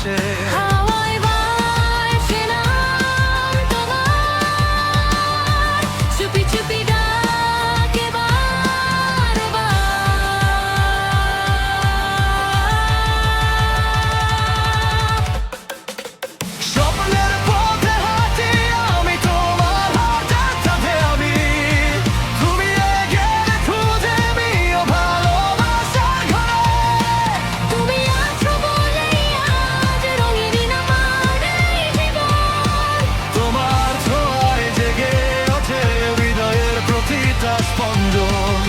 ভাসে। হাওয়ায় ভাসে নাম তোমার, চুপি চুপি ডাকে বারবার। স্বপ্নের পথে হাঁটি আমি, তোমার হাতের সাথে আমি। তুমি গেলে খুঁজে নিও ভালোবাসার ঘরে। তুমি আছো বলেই আজ রঙিন আমার এই জীবন। তোমার ছোঁয়ায় জেগে ওঠে হৃদয়ের প্রতিটা স্পন্দন।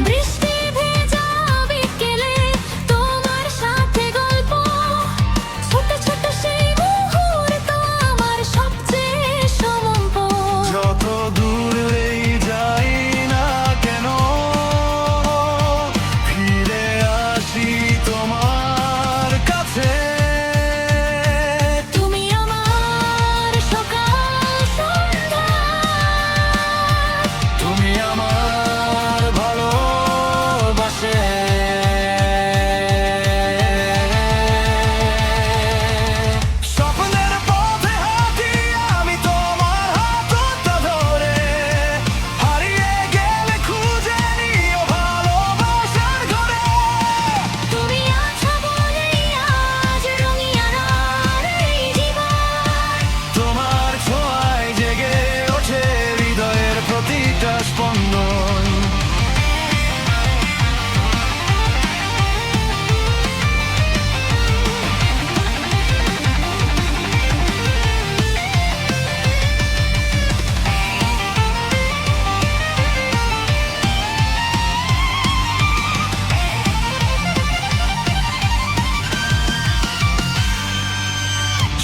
বৃষ্টি ভেজা বিকেলে তোমার সাথে গল্প, ছোট ছোট সেই মুহূর্ত আমার সবচেয়ে সমর্পণ। যত দূরেই যাই না কেন, ফিরে আসি তোমার কাছে। তুমি আমার সকাল সন্ধ্যা, তুমি আমার ভালোবাসে। স্বপ্নের পথে হাঁটি আমি, তোমার হাতটা ধরে। হারিয়ে গেলে খুঁজে নিও ভালোবাসার ঘরে। তুমি আছো বলেই আজ রঙিন আমার এই জীবন। তোমার ছোঁয়ায় জেগে ওঠে হৃদয়ের প্রতিটা স্পন্দন।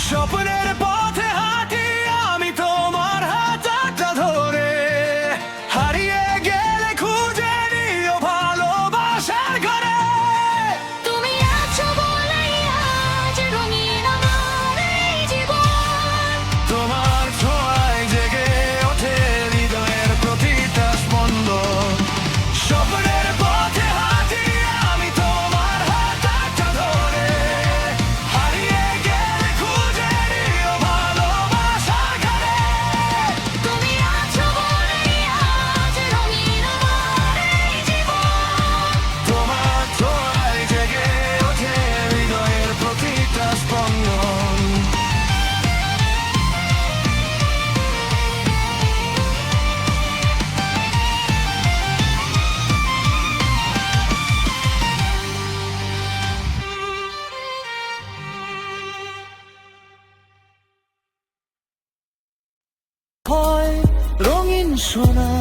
স্বপ্নের পথে হাঁটি আমি, তোমার হাতটা ধরে। হারিয়ে গেলে খুঁজে নিও ভালোবাসার ঘরে। তুমি আছো বলেই আজ রঙিন আমার এই জীবন। তোমার ছোঁয়ায় জেগে ওঠে হৃদয়ের প্রতিটা স্পন্দন। স্বপ্নের পথে হাঁটি আমি, তোমার হাতটা ধরে। হারিয়ে গেলে খুঁজে নিও ভালোবাসার ঘরে। তুমি আছো বলেই আজ রঙিন আমার এই জীবন। তোমার ছোঁয়ায় জেগে ওঠে হৃদয়ের প্রতিটা স্পন্দন। হয় রঙিন সোনা